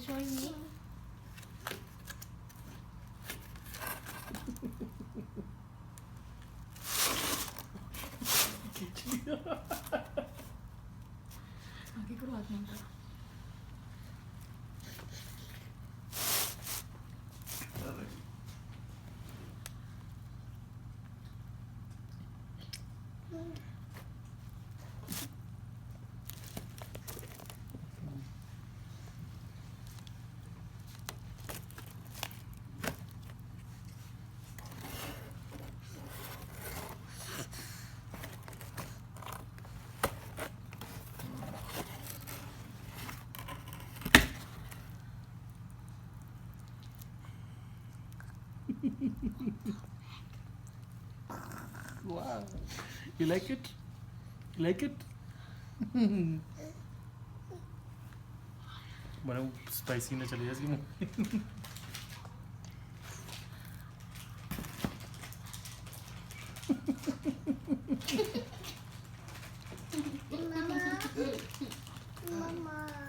showing me? आगे करो हाथ में करो. Wow. You like it? You like it? मैंने स्पाइसी ना चली जाएगी मुँह